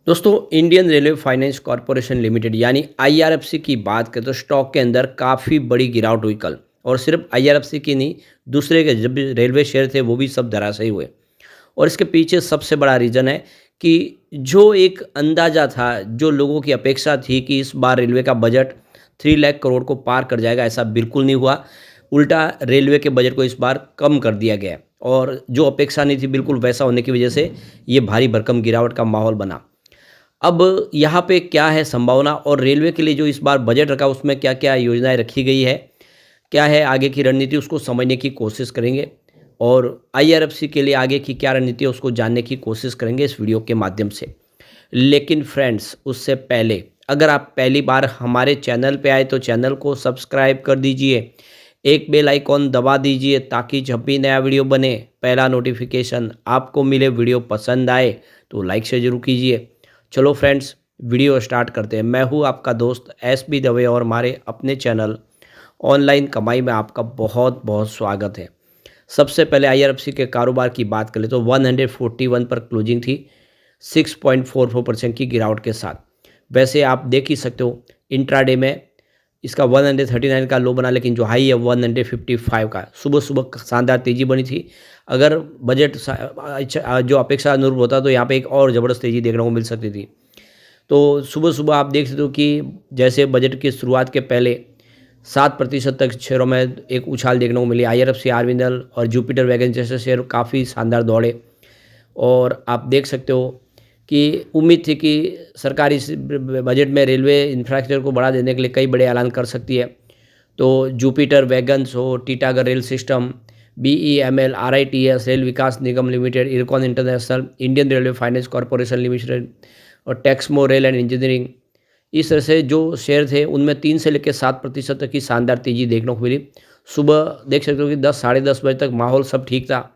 दोस्तों, Indian railway finance corporation limited यानी IRFC की बात करें तो स्टॉक के अंदर काफ़ी बड़ी गिरावट हुई कल। और सिर्फ आईआरएफसी की नहीं, दूसरे के जब भी रेलवे शेयर थे वो भी सब धराशायी हुए। और इसके पीछे सबसे बड़ा रीज़न है कि जो एक अंदाज़ा था, जो लोगों की अपेक्षा थी कि इस बार रेलवे का बजट 3 लाख करोड़ को पार कर जाएगा, ऐसा बिल्कुल नहीं हुआ। उल्टा रेलवे के बजट को इस बार कम कर दिया गया है और जो अपेक्षा नहीं थी बिल्कुल वैसा होने की वजह से ये भारी भरकम गिरावट का माहौल बना। अब यहाँ पे क्या है संभावना और रेलवे के लिए जो इस बार बजट रखा उसमें क्या-क्या योजनाएँ रखी गई है, क्या है आगे की रणनीति उसको समझने की कोशिश करेंगे और आईआरएफसी के लिए आगे की क्या रणनीति है उसको जानने की कोशिश करेंगे इस वीडियो के माध्यम से। लेकिन फ्रेंड्स, उससे पहले अगर आप पहली बार हमारे चैनल पे आए तो चैनल को सब्सक्राइब कर दीजिए, एक बेल आइकॉन दबा दीजिए ताकि जब भी नया वीडियो बने पहला नोटिफिकेशन आपको मिले। वीडियो पसंद आए तो लाइक से ज़रूर कीजिए। चलो फ्रेंड्स, वीडियो स्टार्ट करते हैं। मैं हूँ आपका दोस्त एसबी दवे और हमारे अपने चैनल ऑनलाइन कमाई में आपका बहुत बहुत स्वागत है। सबसे पहले आईआरएफसी के कारोबार की बात करें तो 141 पर क्लोजिंग थी 6.44% की गिरावट के साथ। वैसे आप देख ही सकते हो इंट्राडे में इसका 139 का लो बना, लेकिन जो हाई है 155 का। सुबह सुबह शानदार तेज़ी बनी थी। अगर बजट अच्छा जो अपेक्षा अनुरूप होता तो यहाँ पे एक और ज़बरदस्त तेज़ी देखने को मिल सकती थी। तो सुबह सुबह आप देख सकते हो कि जैसे बजट की शुरुआत के पहले 7% तक शेयरों में एक उछाल देखने को मिली। आईआरएफसी, आरविंदल और जुपिटर वैगन जैसे शेयर काफ़ी शानदार दौड़े। और आप देख सकते हो कि उम्मीद थी कि सरकार इस बजट में रेलवे इंफ्रास्ट्रक्चर को बढ़ा देने के लिए कई बड़े ऐलान कर सकती है। तो जुपिटर वैगन्स हो, Titagarh rail system, BEML, RITES, rail Vikas Nigam limited, Ircon international, Indian railway finance corporation limited और टेक्समो रेल एंड इंजीनियरिंग, इस तरह से जो शेयर थे उनमें 3 से लेकर 7% तक की शानदार तेज़ी देखने को मिली। सुबह देख सकते हो कि 10 साढ़े 10 बजे तक माहौल सब ठीक था।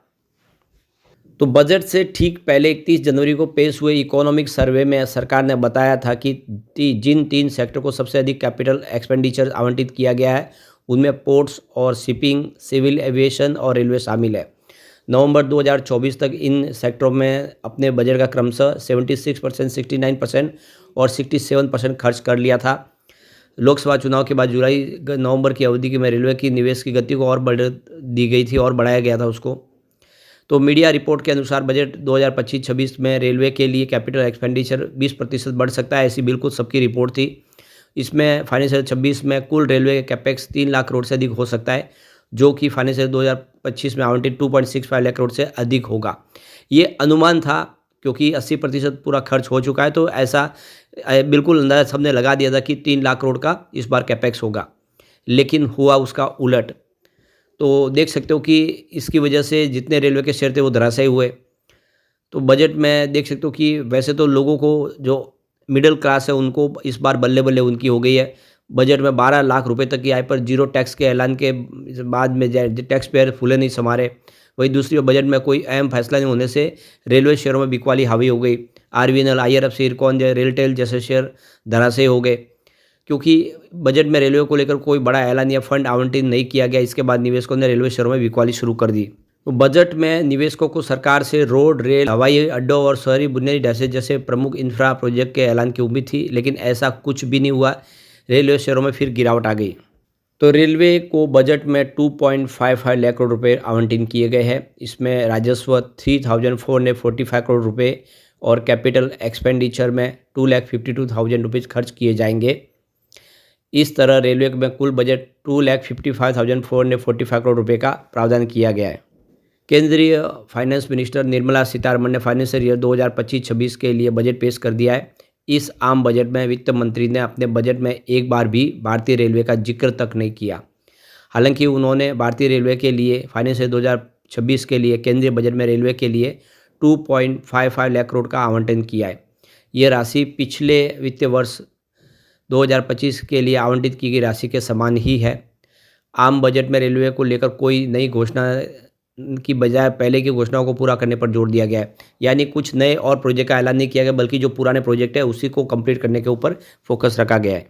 तो बजट से ठीक पहले 31 जनवरी को पेश हुए इकोनॉमिक सर्वे में सरकार ने बताया था कि जिन 3 सेक्टर को सबसे अधिक कैपिटल एक्सपेंडिचर आवंटित किया गया है उनमें पोर्ट्स और शिपिंग, सिविल एविएशन और रेलवे शामिल है। नवंबर 2024 तक इन सेक्टरों में अपने बजट का क्रमशः 76%, 69% और 67% खर्च कर लिया था। लोकसभा चुनाव के बाद जुलाई नवंबर की अवधि में रेलवे की निवेश की गति को और बढ़ दी गई थी और बढ़ाया गया था उसको। तो मीडिया रिपोर्ट के अनुसार बजट 2025-26 में रेलवे के लिए कैपिटल एक्सपेंडिचर 20% बढ़ सकता है, ऐसी बिल्कुल सबकी रिपोर्ट थी। इसमें फाइनेंशियल 26 में कुल रेलवे कैपेक्स 3 लाख करोड़ से अधिक हो सकता है, जो कि फाइनेंशियल 2025 में आवंटित 2.65 लाख करोड़ से अधिक होगा। ये अनुमान था क्योंकि 80% पूरा खर्च हो चुका है, तो ऐसा बिल्कुल अंदाजा सबने लगा दिया था कि 3 लाख करोड़ का इस बार कैपेक्स होगा, लेकिन हुआ उसका उलट। तो देख सकते हो कि इसकी वजह से जितने रेलवे के शेयर थे वो धराशायी हुए। तो बजट में देख सकते हो कि वैसे तो लोगों को जो मिडिल क्लास है उनको इस बार बल्ले-बल्ले उनकी हो गई है। बजट में 12 लाख रुपए तक की आय पर जीरो टैक्स के ऐलान के बाद में टैक्स पेयर फूले नहीं समारे। वहीं दूसरी ओर बजट में कोई अहम फैसला नहीं होने से रेलवे शेयरों में बिकवाली हावी हो गई। आरवीएनएल, आईआरएफसी, इरकॉन, रेलटेल जैसे शेयर धराशायी हो गए, क्योंकि बजट में रेलवे को लेकर कोई बड़ा ऐलान या फंड आवंटित नहीं किया गया। इसके बाद निवेशकों ने रेलवे शेयरों में बिकवाली शुरू कर दी। तो बजट में निवेशकों को सरकार से रोड, रेल, हवाई अड्डों और शहरी बुनियादी ढांचे जैसे प्रमुख इंफ्रा प्रोजेक्ट के ऐलान की उम्मीद थी, लेकिन ऐसा कुछ भी नहीं हुआ। रेलवे शेयरों में फिर गिरावट आ गई। तो रेलवे को बजट में 2.55 लाख करोड़ रुपए आवंटित किए गए हैं। इसमें राजस्व 3,445 करोड़ रुपए और कैपिटल एक्सपेंडिचर में 2,52,000 रुपीज़ खर्च किए जाएंगे। इस तरह रेलवे में कुल बजट 2,55,445 करोड़ रुपए का प्रावधान किया गया है। केंद्रीय फाइनेंस मिनिस्टर निर्मला सीतारमण ने फाइनेंशियल ईयर 2025-26 के लिए बजट पेश कर दिया है। इस आम बजट में वित्त मंत्री ने अपने बजट में एक बार भी भारतीय रेलवे का जिक्र तक नहीं किया। हालांकि उन्होंने भारतीय रेलवे के लिए फाइनेंशियल 2026 के लिए केंद्रीय बजट में रेलवे के लिए 2.55 लाख करोड़ का आवंटन किया है। ये राशि पिछले वित्तीय वर्ष 2025 के लिए आवंटित की गई राशि के समान ही है। आम बजट में रेलवे को लेकर कोई नई घोषणा की बजाय पहले की घोषणाओं को पूरा करने पर जोर दिया गया है। यानी कुछ नए और प्रोजेक्ट का ऐलान नहीं किया गया, बल्कि जो पुराने प्रोजेक्ट है उसी को कंप्लीट करने के ऊपर फोकस रखा गया है।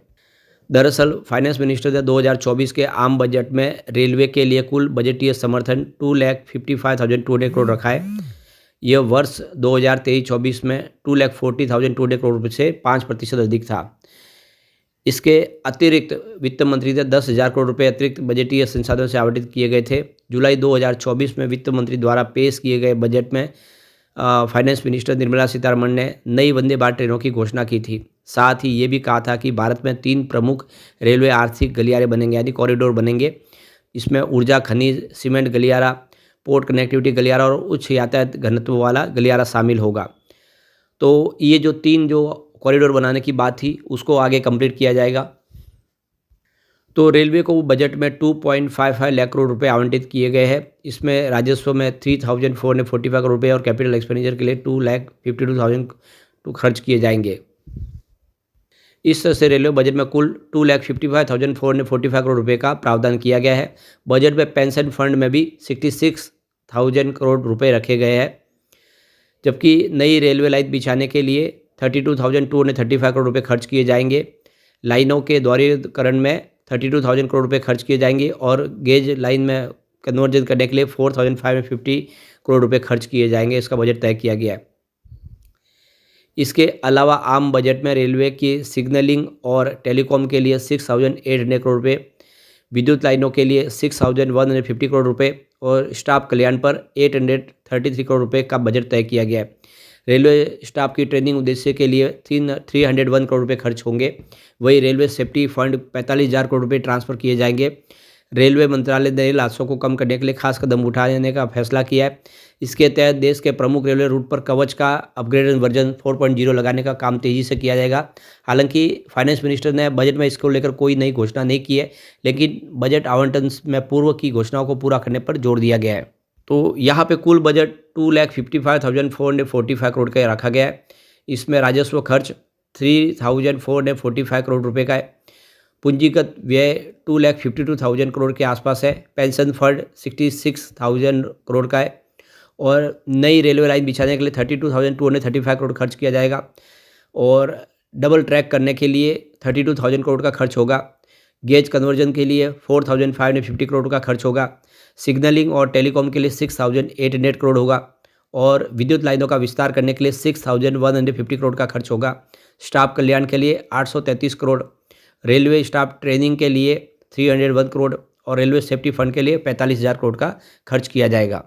दरअसल फाइनेंस मिनिस्टर ने 2024 के आम बजट में रेलवे के लिए कुल बजटीय समर्थन 2,55,200 करोड़ रखा है। यह वर्ष 2023-24 में 2,40,200 करोड़ रुपये से 5% अधिक था। इसके अतिरिक्त वित्त मंत्री से 10,000 करोड़ रुपये अतिरिक्त बजटीय संसाधनों से आवंटित किए गए थे। जुलाई 2024 में वित्त मंत्री द्वारा पेश किए गए बजट में फाइनेंस मिनिस्टर निर्मला सीतारमण ने नई वंदे भारत ट्रेनों की घोषणा की थी। साथ ही ये भी कहा था कि भारत में 3 प्रमुख रेलवे आर्थिक गलियारे बनेंगे, यानी कॉरिडोर बनेंगे। इसमें ऊर्जा, खनिज, सीमेंट गलियारा, पोर्ट कनेक्टिविटी गलियारा और उच्च यातायात घनत्व वाला गलियारा शामिल होगा। तो ये जो 3 जो कॉरिडोर बनाने की बात थी उसको आगे कंप्लीट किया जाएगा। तो रेलवे को बजट में 2.55 लाख करोड़ रुपए आवंटित किए गए हैं। इसमें राजस्व में 3,445 करोड़ रुपये और कैपिटल एक्सपेंडिचर के लिए 2,52,000 खर्च किए जाएंगे। इस तरह से रेलवे बजट में कुल 2,55,445 करोड़ रुपये का प्रावधान किया गया है। बजट में पेंशन फंड में भी 66,000 करोड़ रुपये रखे गए हैं, जबकि नई रेलवे लाइन बिछाने के लिए 32,235 करोड़ रुपये खर्च किए जाएंगे। लाइनों के दोहरीकरण में 32,000 करोड़ रुपये खर्च किए जाएंगे और गेज लाइन में कन्वर्जन करने के लिए 4,550 करोड़ रुपये खर्च किए जाएंगे। इसका बजट तय किया गया है। इसके अलावा आम बजट में रेलवे की सिग्नलिंग और टेलीकॉम के लिए 6,800 करोड़ रुपये, विद्युत लाइनों के लिए 6,150 करोड़ रुपये और स्टाफ कल्याण पर 833 करोड़ रुपये का बजट तय किया गया है। रेलवे स्टाफ की ट्रेनिंग उद्देश्य के लिए 301 करोड़ रुपये खर्च होंगे। वही रेलवे सेफ्टी फंड 45,000 करोड़ रुपये ट्रांसफ़र किए जाएंगे। रेलवे मंत्रालय ने रेल हादसों को कम करने के लिए खास कदम उठाने का फैसला किया है। इसके तहत देश के प्रमुख रेलवे रूट पर कवच का अपग्रेडेड वर्जन 4.0 लगाने का काम तेज़ी से किया जाएगा। हालांकि फाइनेंस मिनिस्टर ने बजट में इसको लेकर कोई नई घोषणा नहीं की है, लेकिन बजट आवंटन में पूर्व की घोषणाओं को पूरा करने पर जोर दिया गया है। तो यहाँ पे कुल बजट 2,55,445 करोड़ का रखा गया है। इसमें राजस्व खर्च 3,445 करोड़ रुपये का है। पूंजीगत व्यय 2,52,000 करोड़ के आसपास है। पेंशन फंड 66,000 करोड़ का है और नई रेलवे लाइन बिछाने के लिए 32,235 करोड़ खर्च किया जाएगा और डबल ट्रैक करने के लिए 32,000 करोड़ का खर्च होगा। गेज कन्वर्जन के लिए 4,550 करोड़ का खर्च होगा। सिग्नलिंग और टेलीकॉम के लिए 6,800 करोड़ होगा और विद्युत लाइनों का विस्तार करने के लिए 6,150 करोड़ का खर्च होगा। स्टाफ कल्याण के लिए 833 करोड़, रेलवे स्टाफ ट्रेनिंग के लिए 301 करोड़ और रेलवे सेफ्टी फंड के लिए 45,000 करोड़ का खर्च किया जाएगा।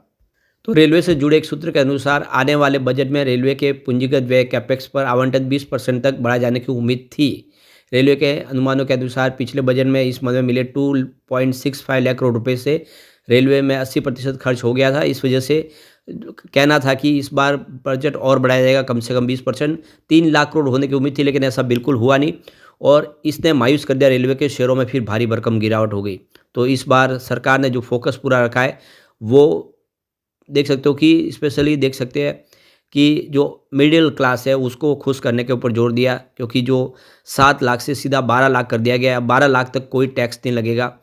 तो रेलवे से जुड़े एक सूत्र के अनुसार आने वाले बजट में रेलवे के पूंजीगत व्यय कैपेक्स पर आवंटन 20% तक बढ़ाए जाने की उम्मीद थी। रेलवे के अनुमानों के अनुसार पिछले बजट में इस मद में मिले 2.65 लाख करोड़ रुपये से रेलवे में 80% खर्च हो गया था। इस वजह से कहना था कि इस बार बजट और बढ़ाया जाएगा कम से कम 20%। 3 लाख करोड़ होने की उम्मीद थी, लेकिन ऐसा बिल्कुल हुआ नहीं और इसने मायूस कर दिया। रेलवे के शेयरों में फिर भारी भरकम गिरावट हो गई। तो इस बार सरकार ने जो फोकस पूरा रखा है वो देख सकते हो कि स्पेशली देख सकते हैं कि जो मिडिल क्लास है उसको खुश करने के ऊपर जोर दिया, क्योंकि जो 7 लाख से सीधा 12 लाख कर दिया गया है। 12 लाख तक कोई टैक्स नहीं लगेगा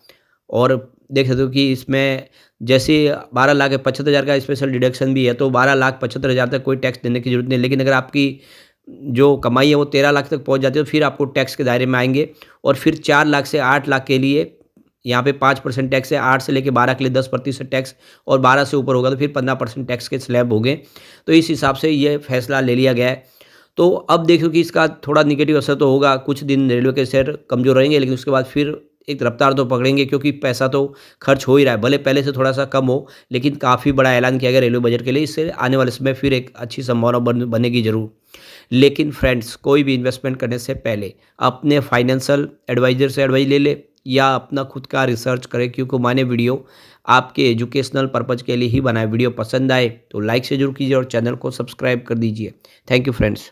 और देख सकते हो कि इसमें जैसे 12 लाख 75,000 का स्पेशल डिडक्शन भी है, तो 12,75,000 तक कोई टैक्स देने की जरूरत नहीं। लेकिन अगर आपकी जो कमाई है वो 13 लाख तक पहुंच जाती है तो फिर आपको टैक्स के दायरे में आएंगे और फिर 4 लाख से 8 लाख के लिए यहाँ पे 5% टैक्स है। 8 से लेकर 12 के लिए 10% टैक्स और 12 से ऊपर होगा तो फिर 15% टैक्स के स्लैब हो गए। तो इस हिसाब से ये फैसला ले लिया गया है। तो अब देखो कि इसका थोड़ा निगेटिव असर तो होगा, कुछ दिन रेलवे के शेयर कमज़ोर रहेंगे, लेकिन उसके बाद फिर एक रफ्तार तो पकड़ेंगे, क्योंकि पैसा तो खर्च हो ही रहा है। भले पहले से थोड़ा सा कम हो, लेकिन काफ़ी बड़ा ऐलान किया गया रेलवे बजट के लिए। इससे आने वाले समय फिर एक अच्छी संभावना बनेगी ज़रूर। लेकिन फ्रेंड्स, कोई भी इन्वेस्टमेंट करने से पहले अपने फाइनेंशियल एडवाइज़र से एडवाइस ले ले या अपना खुद का रिसर्च करें, क्योंकि मैंने वीडियो आपके एजुकेशनल पर्पज़ के लिए ही बनाया। वीडियो पसंद आए तो लाइक से जरूर कीजिए और चैनल को सब्सक्राइब कर दीजिए। Thank you friends.